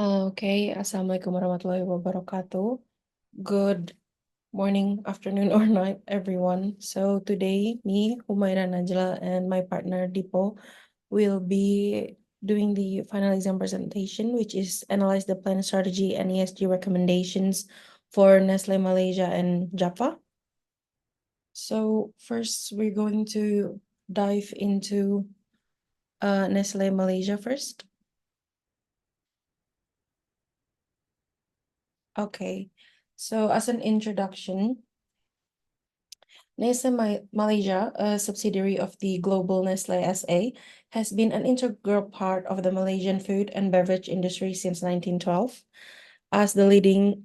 Okay, Assalamualaikum warahmatullahi wabarakatuh. Good morning, afternoon, or night, everyone. So today, me, Humaira Najla, and my partner Dipo will be doing the final exam presentation, which is analyze the plan strategy and ESG recommendations for Nestle Malaysia and Japfa. So first, we're going to dive into Nestle Malaysia first. Okay, so as an introduction, Nestle Malaysia, a subsidiary of the global Nestle SA, has been an integral part of the Malaysian food and beverage industry since 1912. As the leading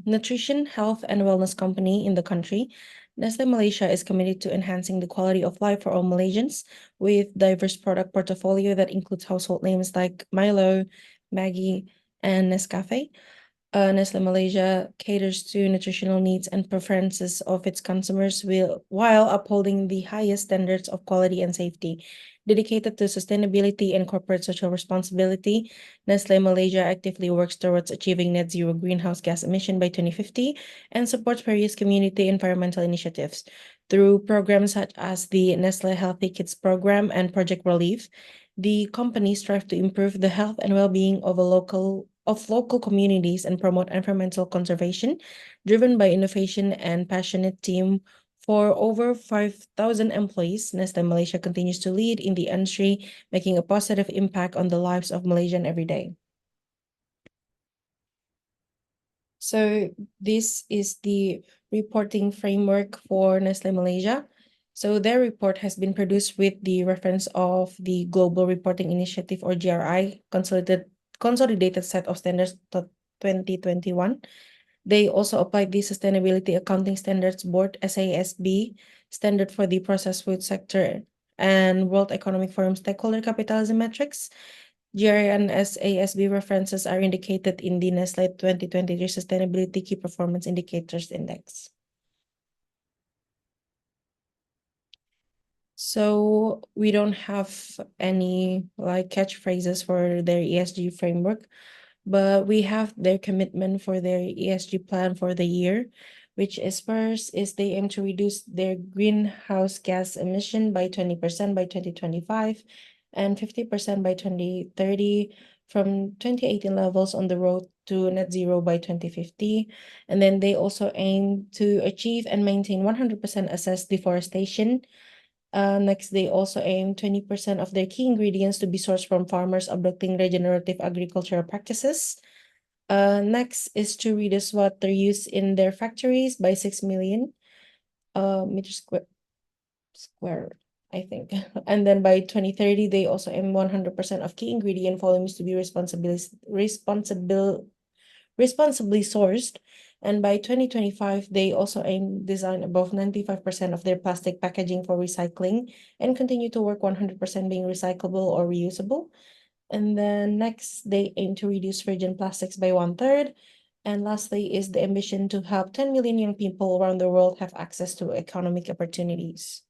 nutrition, health, and wellness company in the country, Nestle Malaysia is committed to enhancing the quality of life for all Malaysians with diverse product portfolio that includes household names like Milo, Maggi, and Nescafe. Nestle Malaysia caters to nutritional needs and preferences of its consumers while upholding the highest standards of quality and safety. Dedicated to sustainability and corporate social responsibility, Nestle Malaysia actively works towards achieving net zero greenhouse gas emission by 2050 and supports various community environmental initiatives. Through programs such as the Nestle Healthy Kids program and Project Relief, the company strives to improve the health and well-being of local communities and promote environmental conservation, driven by innovation and passionate team. For over 5,000 employees, Nestle Malaysia continues to lead in the industry, making a positive impact on the lives of Malaysian every day. So this is the reporting framework for Nestle Malaysia. So their report has been produced with the reference of the Global Reporting Initiative, or GRI, consolidated set of standards to 2021. They also applied the Sustainability Accounting Standards Board, SASB, standard for the processed food sector and World Economic Forum stakeholder capitalism metrics. GRI and SASB references are indicated in the Nestle 2023 Sustainability Key Performance Indicators Index. So we don't have any catchphrases for their ESG framework, but we have their commitment for their ESG plan for the year, which is first is they aim to reduce their greenhouse gas emission by 20% by 2025 and 50% by 2030 from 2018 levels on the road to net zero by 2050. And then they also aim to achieve and maintain 100% assessed deforestation. Next, they also aim 20% of their key ingredients to be sourced from farmers adopting regenerative agricultural practices. Next is to reduce water use in their factories by 6 million meter square, I think. And then by 2030, they also aim 100% of key ingredient volumes to be responsibly sourced. And by 2025, they also aim design above 95% of their plastic packaging for recycling and continue to work 100% being recyclable or reusable. And then next, they aim to reduce virgin plastics by 1/3. And lastly is the ambition to help 10 million young people around the world have access to economic opportunities.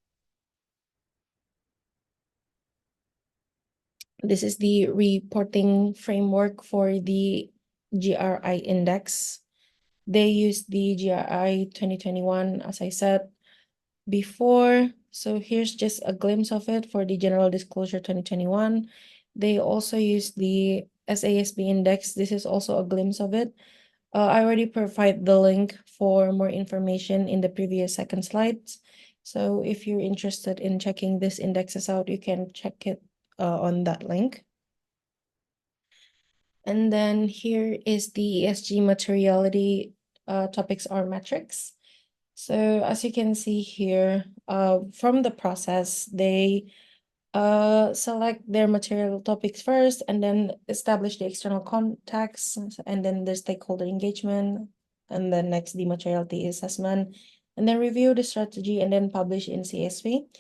This is the reporting framework for the GRI index. They use the GRI 2021, as I said before. So here's just a glimpse of it for the General Disclosure 2021. They also use the SASB index. This is also a glimpse of it. I already provide the link for more information in the previous second slides. So if you're interested in checking this indexes out, you can check it on that link. And then here is the ESG materiality topics or metrics. So as you can see here, from the process, they select their material topics first and then establish the external contacts and then the stakeholder engagement, and then next the materiality assessment, and then review the strategy and then publish in CSV.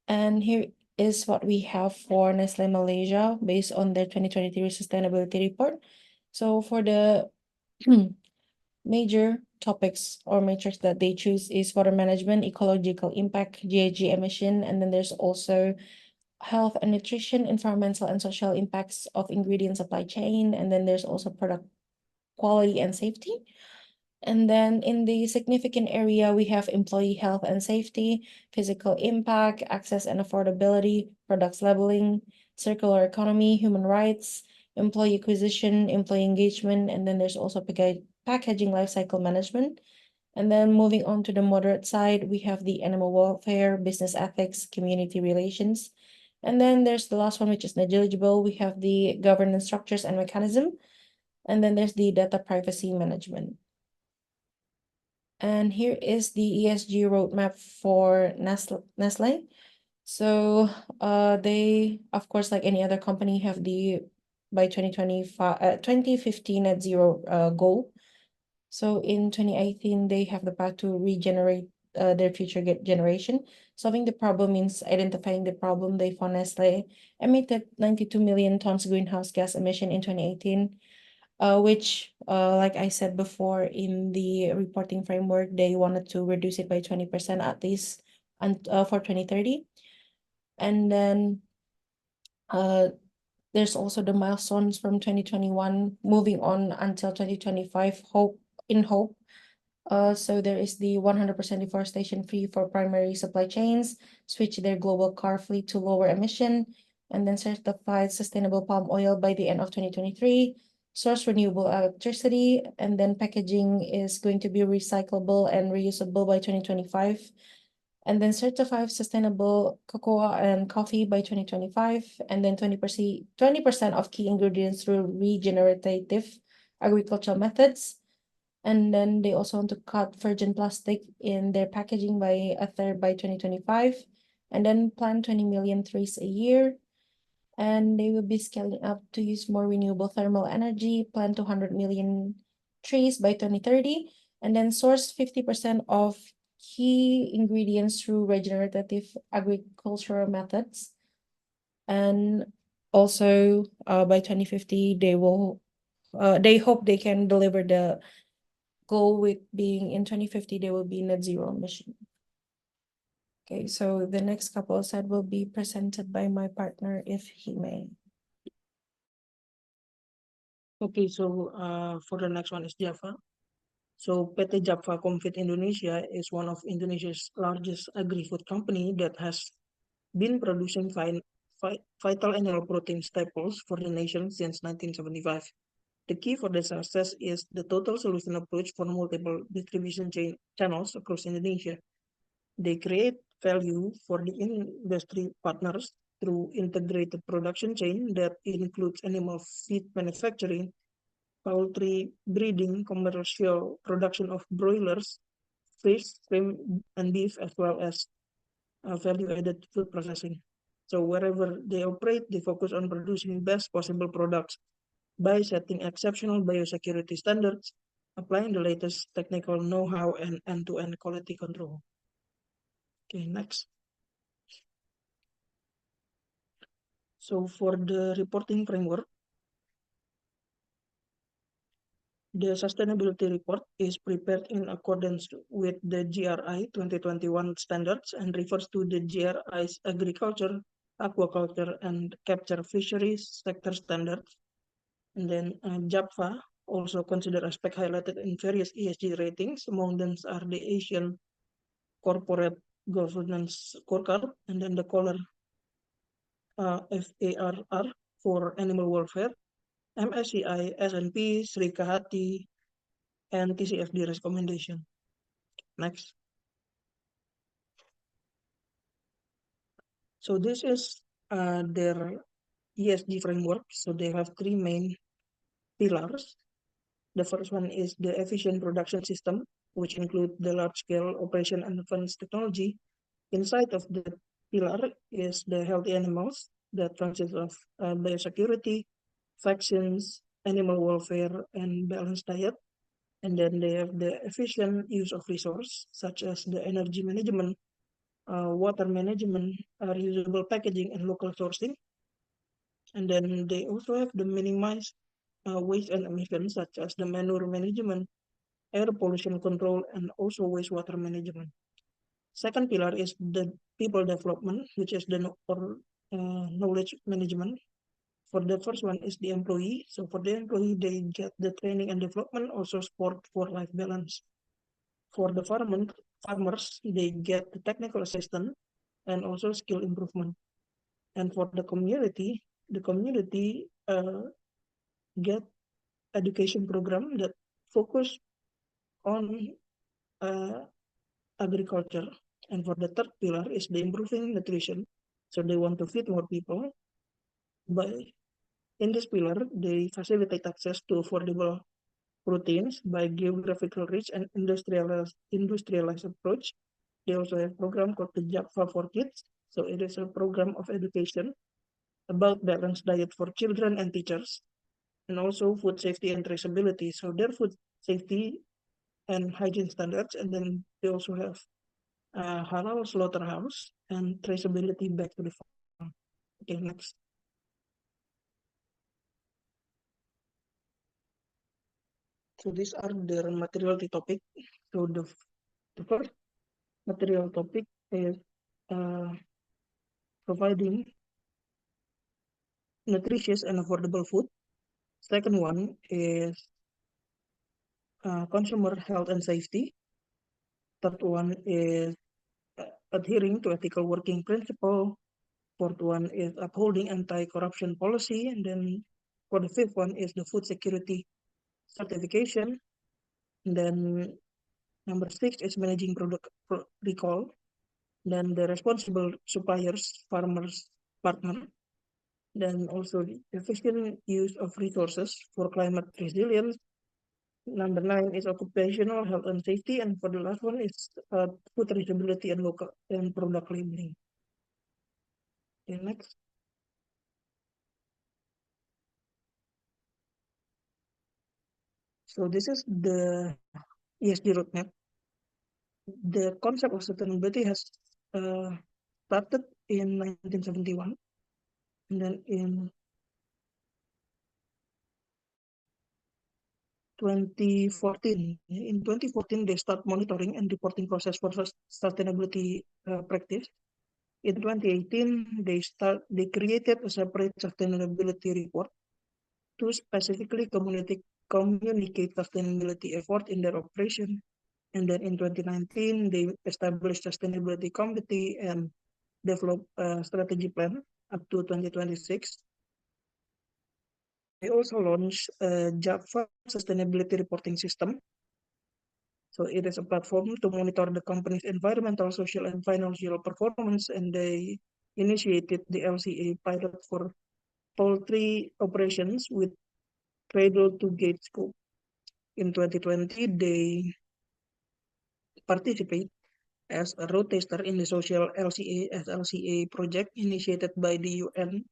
And here is what we have for Nestle Malaysia based on their 2023 sustainability report. So for the major topics or matrix that they choose is water management, ecological impact, GHG emission, and then there's also health and nutrition, environmental and social impacts of ingredient supply chain, and then there's also product quality and safety. And then in the significant area, we have employee health and safety, physical impact, access and affordability, products labeling, circular economy, human rights, employee acquisition, employee engagement, and then there's also packaging lifecycle management. And then moving on to the moderate side, we have the animal welfare, business ethics, community relations. And then there's the last one, which is negligible. We have the governance structures and mechanism. And then there's the data privacy management. And here is the ESG roadmap for Nestle. So they, of course, like any other company, have the by 2050 net zero goal. So in 2018, they have the path to regenerate their future generation. Solving the problem means identifying the problem. They found Nestle emitted 92 million tons greenhouse gas emission in 2018, which, like I said before, in the reporting framework, they wanted to reduce it by 20% at least for 2030. And then there's also the milestones from 2021 moving on until 2025, hope. So there is the 100% deforestation free for primary supply chains, switch their global car fleet to lower emission, and then certified sustainable palm oil by the end of 2023, source renewable electricity, and then packaging is going to be recyclable and reusable by 2025, and then certified sustainable cocoa and coffee by 2025, and then 20% of key ingredients through regenerative agricultural methods. And then they also want to cut virgin plastic in their packaging by a third by 2025, and then plant 20 million trees a year. And they will be scaling up to use more renewable thermal energy, plant 200 million trees by 2030, and then source 50% of key ingredients through regenerative agricultural methods. And also by 2050, they hope they can deliver the goal with being in 2050, they will be net zero emission. Okay, so the next couple of slides will be presented by my partner, if he may. Okay, so for the next one is Japfa. So PT Japfa Comfit Indonesia is one of Indonesia's largest agri-food company that has been producing vital animal protein staples for the nation since 1975. The key for the success is the total solution approach for multiple distribution channels across Indonesia. They create value for the industry partners through integrated production chain that includes animal feed manufacturing, poultry breeding, commercial production of broilers, fish, shrimp, and beef, as well as value-added food processing. So wherever they operate, they focus on producing best possible products by setting exceptional biosecurity standards, applying the latest technical know-how and end-to-end quality control. Okay, next. So for the reporting framework, the sustainability report is prepared in accordance with the GRI 2021 standards and refers to the GRI's agriculture, aquaculture, and capture fisheries sector standards. And then Japfa also consider aspects highlighted in various ESG ratings. Among them are the Asian Corporate Governance Scorecard, and then the color FARR for animal welfare, MSCI, S&P, Sri Kahati, and TCFD recommendation. Next. So this is their ESG framework. So they have three main pillars. The first one is the efficient production system, which include the large-scale operation and advanced technology. Inside of the pillar is the healthy animals that consists of biosecurity, vaccines, animal welfare, and balanced diet. And then they have the efficient use of resource, such as the energy management, water management, reusable packaging, and local sourcing. And then they also have the minimized waste and emissions, such as the manure management, air pollution control, and also wastewater management. Second pillar is the people development, which is the knowledge management. For the first one is the employee. So for the employee, they get the training and development, also support for life balance. For the farmers, they get the technical assistance and also skill improvement. And for the community get education program that focus on uh, agriculture. And for the third pillar is the improving nutrition. So they want to feed more people. By in this pillar, they facilitate access to affordable proteins by geographical reach and industrialized approach. They also have a program called the Japfa for Kids. So it is a program of education about balanced diet for children and teachers, and also food safety and traceability. So their food safety and hygiene standards, and then they also have halal slaughterhouse and traceability back to the farm. Okay, next. So these are the materiality topic. So the first material topic is uh, providing nutritious and affordable food. Second one is consumer health and safety. Third one is adhering to ethical working principle. Fourth one is upholding anti-corruption policy. And then for the fifth one is the food security certification. And then number 6 is managing product recall. Then the responsible suppliers, farmers, partner. Then also the efficient use of resources for climate resilience. Number 9 is occupational health and safety, and for the last one is food traceability and local and product labeling. Okay, next. So this is the ESG roadmap. The concept of sustainability has started in 1971, and then in 2014. In 2014, they start monitoring and reporting process for sustainability practice. In 2018, they created a separate sustainability report to specifically communicate sustainability effort in their operation. And then in 2019, they established sustainability committee and develop a strategy plan up to 2026. They also launched a Japfa sustainability reporting system. So it is a platform to monitor the company's environmental, social, and financial performance, and they initiated the LCA pilot for poultry operations with cradle to gate scope. In 2020, they participate as a road tester in the social LCA project initiated by the UN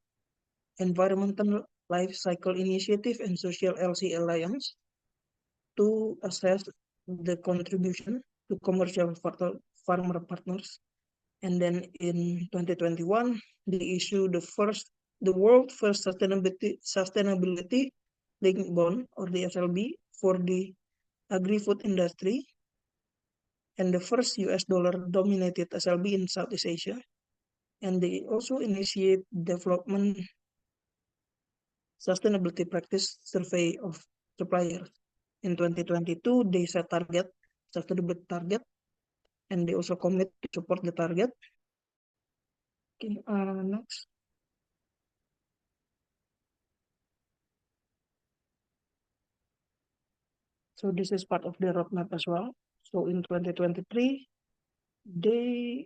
Environmental Life Cycle Initiative and Social LC Alliance to assess the contribution to commercial farmer partners. And then in 2021, they issued the world first sustainability linked bond, or the SLB, for the agri-food industry, and the first US dollar dominated SLB in Southeast Asia. And they also initiate development sustainability practice survey of suppliers. In 2022, they set sustainability target, and they also commit to support the target. Okay, next. So this is part of the roadmap as well. So in 2023, they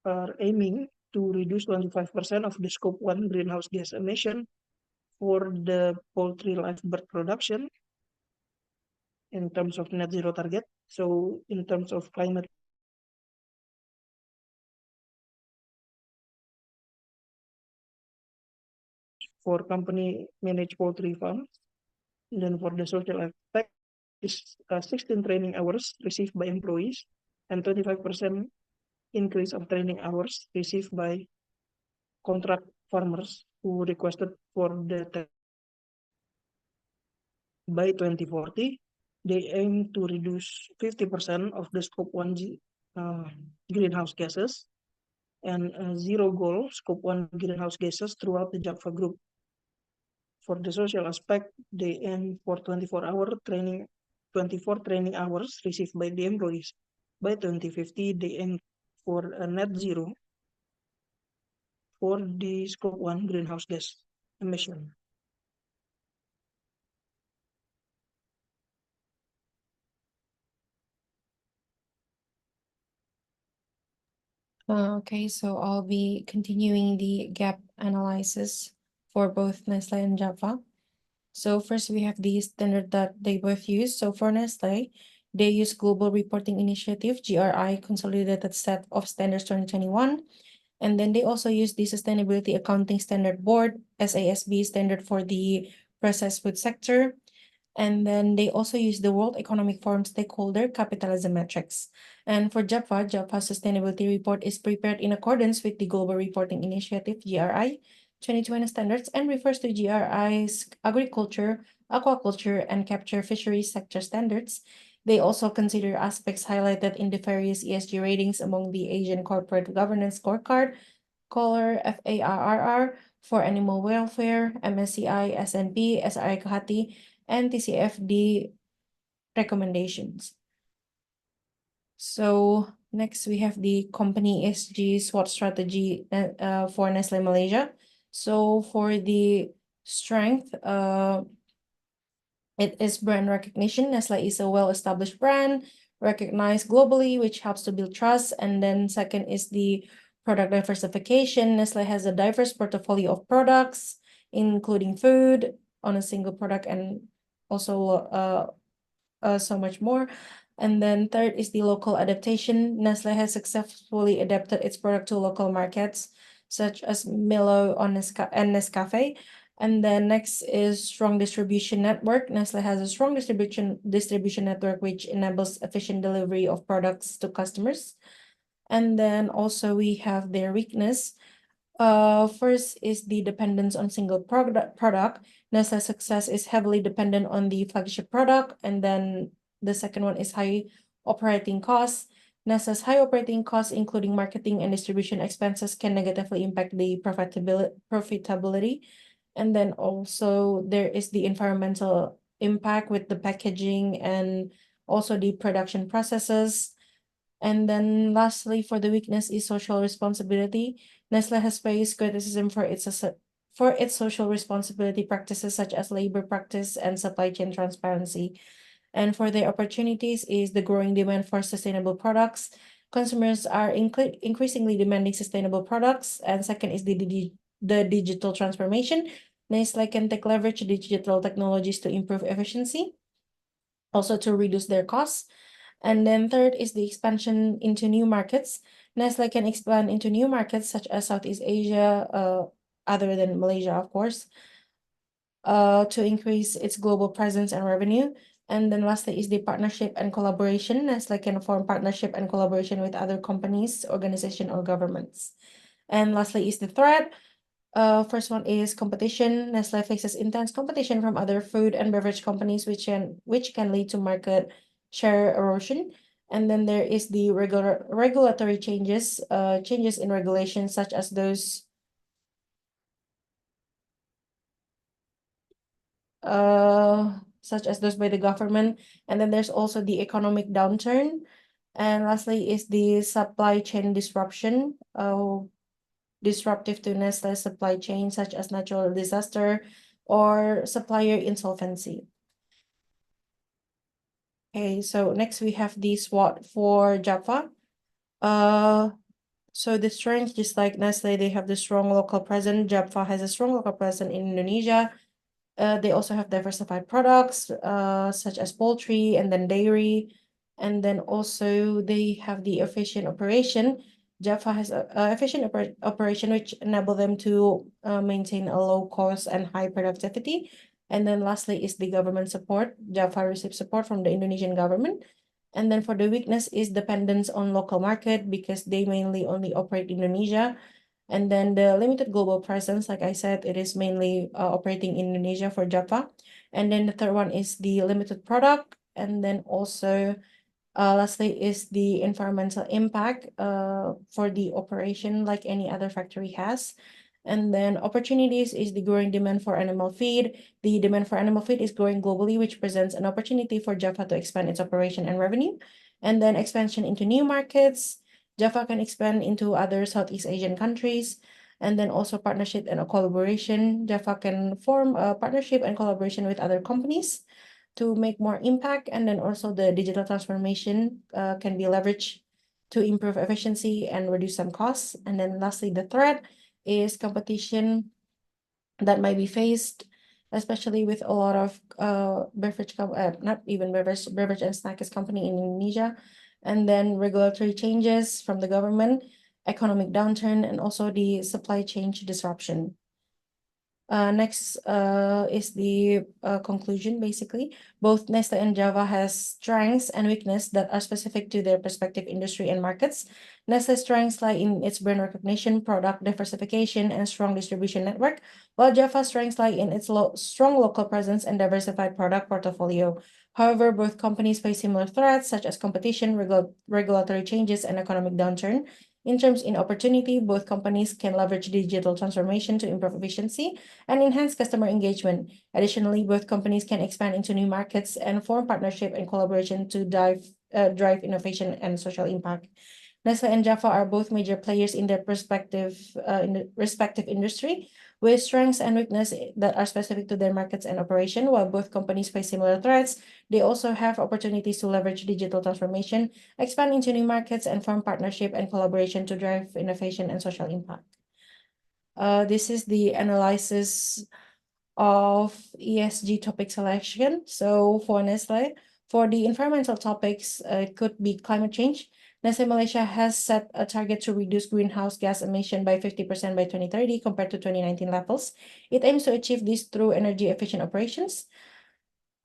are aiming to reduce 25% of the scope 1 greenhouse gas emission for the poultry live bird production in terms of net zero target. So in terms of climate, for company managed poultry farms. And then for the social aspect is 16 training hours received by employees and 25% increase of training hours received by contract farmers who requested for the by 2040. They aim to reduce 50% of the scope 1 greenhouse gases. and zero goal scope 1 greenhouse gases throughout the Japfa group. For the social aspect, they aim for 24 training hours received by the employees. By 2050, they aim for a net zero for the scope 1 greenhouse gas emission. Okay, so I'll be continuing the gap analysis for both Nestle and Japfa. So first we have the standard that they both use. So for Nestle, they use Global Reporting Initiative, GRI, Consolidated Set of Standards 2021. And then they also use the Sustainability Accounting Standard Board, SASB standard for the processed food sector. And then they also use the World Economic Forum stakeholder capitalism metrics. And for Japfa's sustainability report is prepared in accordance with the Global Reporting Initiative, GRI, 2020 standards, and refers to GRI's agriculture, aquaculture, and capture fisheries sector standards. They also consider aspects highlighted in the various ESG ratings among the Asian Corporate Governance Scorecard, COLOR, FARRR, for animal welfare, MSCI, S&P, SRI Kehati, and TCFD recommendations. So next we have the company ESG SWOT strategy for Nestle Malaysia. So for the strength, it is brand recognition. Nestle is a well-established brand, recognized globally, which helps to build trust. And then second is the product diversification. Nestle has a diverse portfolio of products, including food on a single product and also so much more. And then third is the local adaptation. Nestle has successfully adapted its product to local markets, such as Milo and Nescafe. And then next is strong distribution network. Nestle has a strong distribution network which enables efficient delivery of products to customers. And then also we have their weakness. First is the dependence on single product. Nestle's success is heavily dependent on the flagship product, and then the second one is high operating costs. Nestle's high operating costs, including marketing and distribution expenses, can negatively impact the profitability. And then also there is the environmental impact with the packaging and also the production processes. And then lastly, for the weakness is social responsibility. Nestle has faced criticism for its social responsibility practices such as labor practice and supply chain transparency. And for the opportunities is the growing demand for sustainable products. Consumers are increasingly demanding sustainable products. And second is the digital transformation. Nestle can take leverage digital technologies to improve efficiency, also to reduce their costs. And then third is the expansion into new markets. Nestle can expand into new markets such as Southeast Asia, other than Malaysia, of course, to increase its global presence and revenue. And then lastly is the partnership and collaboration. Nestle can form partnership and collaboration with other companies, organizations, or governments. And lastly is the threat. First one is competition. Nestle faces intense competition from other food and beverage companies, which can lead to market share erosion. And then there is the regulatory changes in regulations such as those by the government. And then there's also the economic downturn. And lastly is the supply chain disruption, disruptive to Nestle's supply chain, such as natural disaster or supplier insolvency. Okay, so next we have the SWOT for Japfa. So the strength, just like Nestle, they have the strong local presence. Japfa has a strong local presence in Indonesia. They also have diversified products, such as poultry and then dairy. And then also they have the efficient operation. Japfa has a efficient operation which enable them to maintain a low cost and high productivity. And then lastly is the government support. Japfa receives support from the Indonesian government. And then for the weakness is dependence on local market because they mainly only operate in Indonesia. And then the limited global presence, like I said, it is mainly operating in Indonesia for Japfa. And then the third one is the limited product. And then also Lastly is the environmental impact for the operation, like any other factory has. And then opportunities is the growing demand for animal feed. The demand for animal feed is growing globally, which presents an opportunity for Japfa to expand its operation and revenue. And then expansion into new markets. Japfa can expand into other Southeast Asian countries. And then also partnership and a collaboration. Japfa can form a partnership and collaboration with other companies to make more impact. And then also the digital transformation can be leveraged to improve efficiency and reduce some costs. And then lastly, the threat is competition that might be faced, especially with a lot of not even beverage and snacks company in Indonesia, and then regulatory changes from the government, economic downturn, and also the supply chain disruption. Next is the conclusion. Basically, both Nestle and Java has strengths and weaknesses that are specific to their respective industry and markets. Nestle's strengths lie in its brand recognition, product diversification, and strong distribution network, while Java's strengths lie in its strong local presence and diversified product portfolio. However, both companies face similar threats such as competition, regulatory changes, and economic downturn. In opportunity, both companies can leverage digital transformation to improve efficiency and enhance customer engagement. Additionally, both companies can expand into new markets and form partnership and collaboration to drive innovation and social impact. Nestle and Jaffa are both major players in their respective industry, with strengths and weaknesses that are specific to their markets and operation. While both companies face similar threats, they also have opportunities to leverage digital transformation, expand into new markets, and form partnership and collaboration to drive innovation and social impact. This is the analysis of ESG topic selection. So for Nestle, for the environmental topics, it could be climate change. Nestle Malaysia has set a target to reduce greenhouse gas emission by 50% by 2030 compared to 2019 levels. It aims to achieve this through energy efficient operations,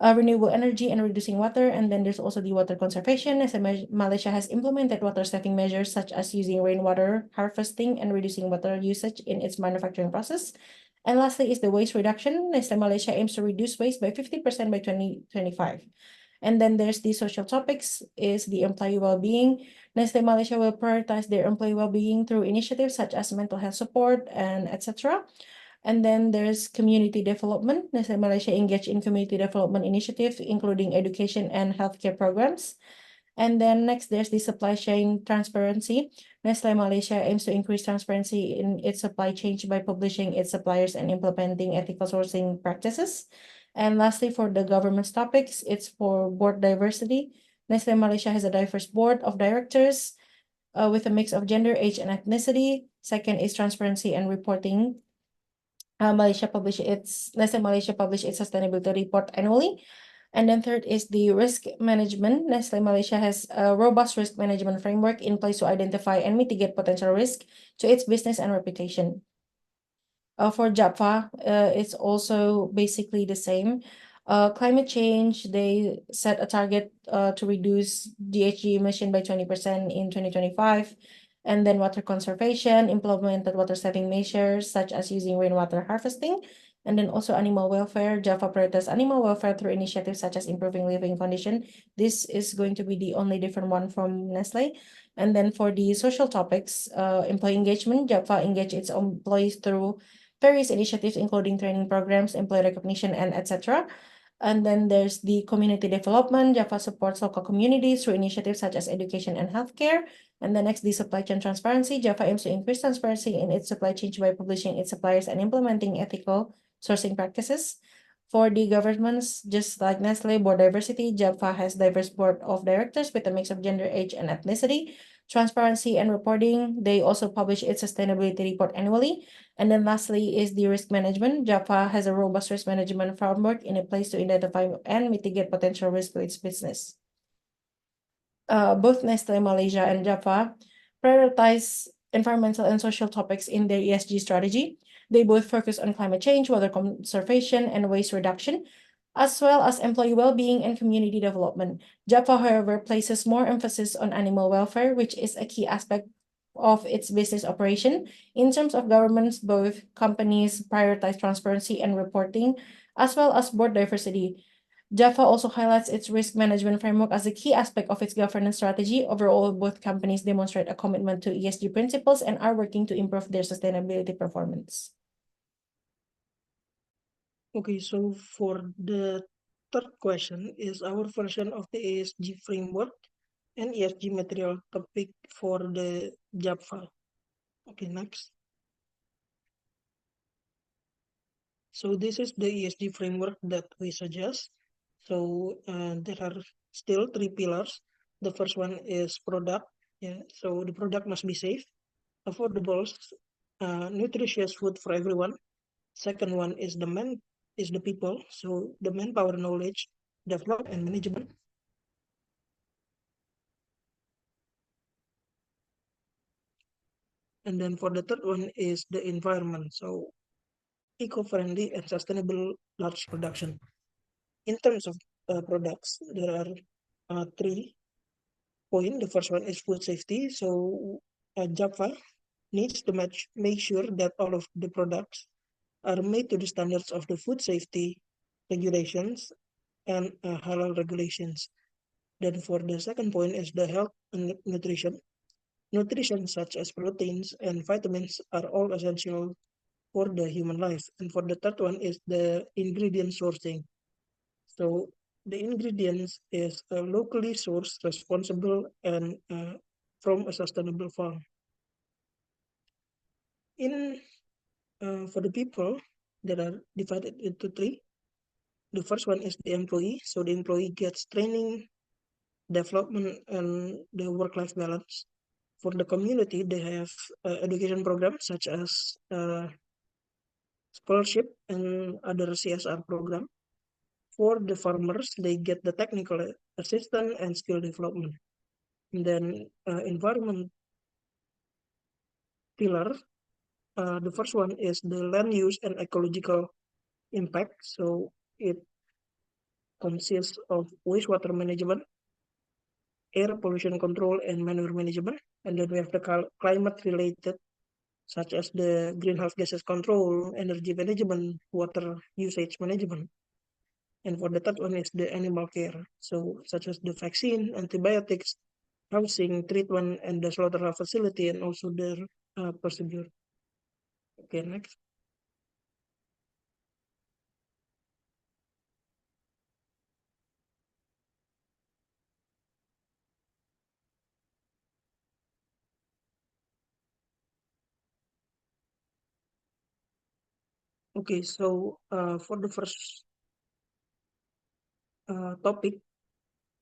renewable energy, and reducing water. And then there's also the water conservation. As Malaysia has implemented water saving measures such as using rainwater harvesting and reducing water usage in its manufacturing process. And lastly is the waste reduction. Nestle Malaysia aims to reduce waste by 50% by 2025. And then there's the social topics, is the employee well-being. Nestle Malaysia will prioritize their employee well-being through initiatives such as mental health support and etc. And then there's community development. Nestle Malaysia engaged in community development initiatives, including education and healthcare programs. And then next, there's the supply chain transparency. Nestle Malaysia aims to increase transparency in its supply chain by publishing its suppliers and implementing ethical sourcing practices. And lastly, for the government's topics, it's for board diversity. Nestle Malaysia has a diverse board of directors with a mix of gender, age, and ethnicity. Second is transparency and reporting. Nestle Malaysia publish its sustainability report annually. And then third is the risk management. Nestle Malaysia has a robust risk management framework in place to identify and mitigate potential risk to its business and reputation. For Japfa, it's also basically the same. Climate change, they set a target to reduce GHG emission by 20% in 2025. And then water conservation, implemented water saving measures such as using rainwater harvesting. And then also animal welfare. Japfa prioritizes animal welfare through initiatives such as improving living condition. This is going to be the only different one from Nestle. And then for the social topics, employee engagement, Japfa engage its employees through various initiatives, including training programs, employee recognition, and etc. And then there's the community development. Japfa supports local communities through initiatives such as education and healthcare. And the next, the supply chain transparency. Japfa aims to increase transparency in its supply chain by publishing its suppliers and implementing ethical sourcing practices. For the governments, just like Nestle, board diversity, Japfa has diverse board of directors with a mix of gender, age, and ethnicity. Transparency and reporting, they also publish its sustainability report annually. And then lastly is the risk management. Japfa has a robust risk management framework in a place to identify and mitigate potential risk to its business. Both Nestle Malaysia and Japfa prioritize environmental and social topics in their ESG strategy. They both focus on climate change, water conservation, and waste reduction, as well as employee well-being and community development. Japfa, however, places more emphasis on animal welfare, which is a key aspect of its business operation. In terms of governments, both companies prioritize transparency and reporting, as well as board diversity. Japfa also highlights its risk management framework as a key aspect of its governance strategy. Overall, both companies demonstrate a commitment to ESG principles and are working to improve their sustainability performance. Okay, so for the third question is our version of the ESG framework and ESG material topic for the Japfa. Okay, next. So this is the ESG framework that we suggest. So there are still three pillars. The first one is product. Yeah, so the product must be safe, affordable, nutritious food for everyone. Second one is the people. So the manpower, knowledge, development, and management. And then for the third one is the environment. So eco-friendly and sustainable large production. In terms of products, there are three points. The first one is food safety. So Japfa needs to make sure that all of the products are made to the standards of the food safety regulations and halal regulations. Then for the second point is the health and nutrition. Nutrition such as proteins and vitamins are all essential for the human life. And for the third one is the ingredient sourcing. So the ingredients is locally sourced, responsible, and from a sustainable farm. In For the people that are divided into three, the first one is the employee. So the employee gets training, development, and the work-life balance. For the community, they have education programs such as scholarship and other CSR program. For the farmers, they get the technical assistance and skill development. And then environment pillar, the first one is the land use and ecological impact. So it consists of wastewater management, air pollution control, and manure management. And then we have the climate related, such as the greenhouse gases control, energy management, water usage management. And for the third one is the animal care. So such as the vaccine, antibiotics, housing, treatment, and the slaughterhouse facility, and also the procedure. Okay, next. Okay, so for the first topic,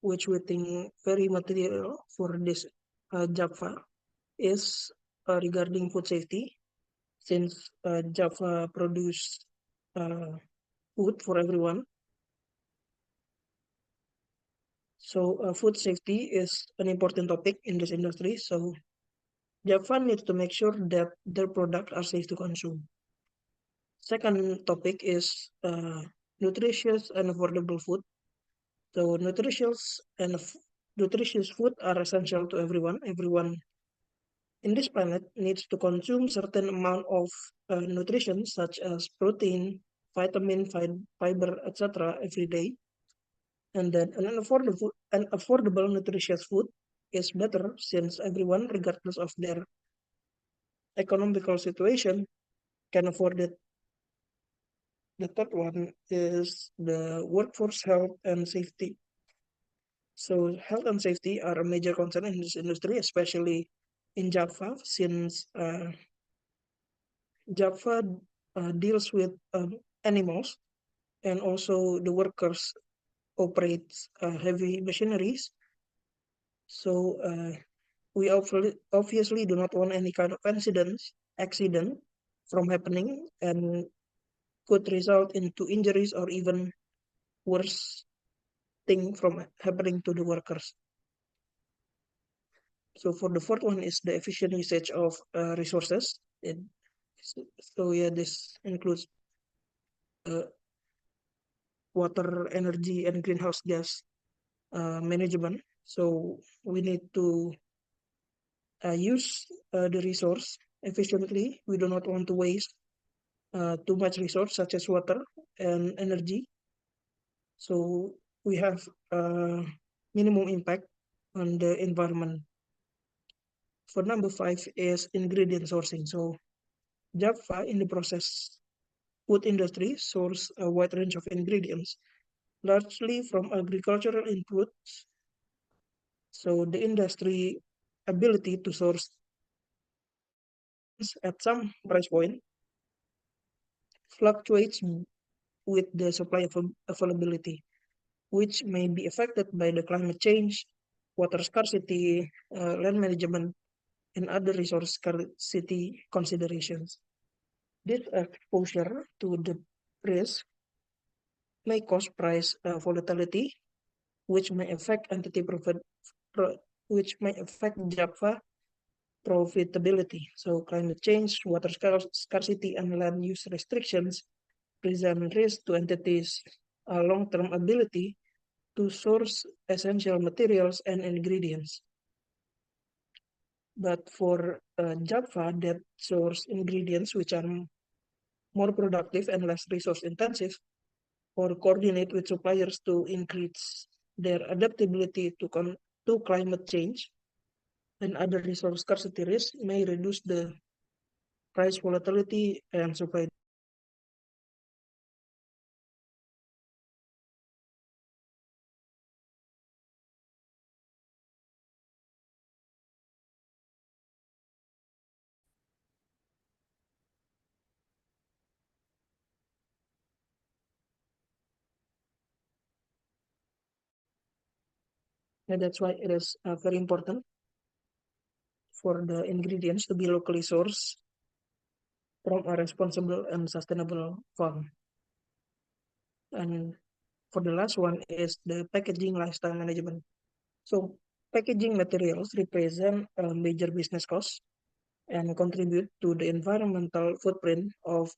which we think very material for this Japfa, is regarding food safety. Since Japfa produce uh, food for everyone, so food safety is an important topic in this industry. So Japfa needs to make sure that their products are safe to consume. Second topic is nutritious and affordable food. So nutritious food are essential to everyone. Everyone in this planet needs to consume certain amount of nutrition such as protein, vitamin, fiber, etc. every day. And then an affordable nutritious food is better since everyone, regardless of their economical situation, can afford it. The third one is the workforce health and safety. So health and safety are a major concern in this industry, especially in Java, since Java deals with animals and also the workers operate heavy machineries. So we obviously do not want any kind of accident from happening and could result into injuries or even worse thing from happening to the workers. So for the fourth one is the efficient usage of resources. So yeah, this includes uh, water, energy, and greenhouse gas management. So we need to use the resource efficiently. We do not want to waste too much resource such as water and energy. So we have minimum impact on the environment. For number 5 is ingredient sourcing. So Japfa in the process food industry source a wide range of ingredients, largely from agricultural inputs. So the industry ability to source at some price point fluctuates with the supply availability, which may be affected by the climate change, water scarcity, land management, and other resource scarcity considerations. This exposure to the risk may cause price volatility, which may affect which may affect Java profitability. So climate change, water scarcity, and land use restrictions present risk to entities' long-term ability to source essential materials and ingredients. But for Java that source ingredients which are more productive and less resource intensive, or coordinate with suppliers to increase their adaptability to climate change and other resource scarcity risks may reduce the price volatility and supply. And that's why it is very important for the ingredients to be locally sourced from a responsible and sustainable farm. And for the last one is the packaging lifestyle management. So packaging materials represent a major business cost and contribute to the environmental footprint of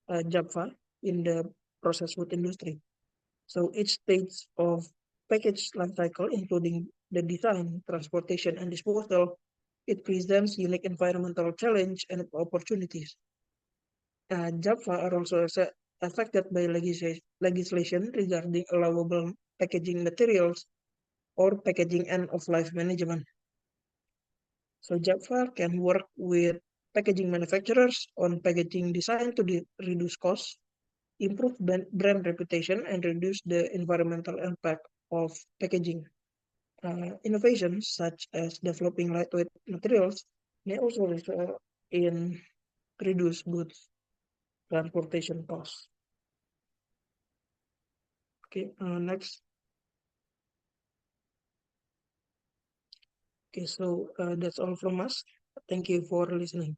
Japfa in the processed food industry. So each stage of package life cycle, including the design, transportation, and disposal, it presents unique environmental challenge and opportunities. Japfa are also affected by legislation regarding allowable packaging materials or packaging end of life management. So Japfa can work with packaging manufacturers on packaging design to reduce costs, improve brand reputation, and reduce the environmental impact of packaging. Innovations such as developing lightweight materials may also result in reduced goods transportation costs. Okay, next. Okay, so that's all from us. Thank you for listening.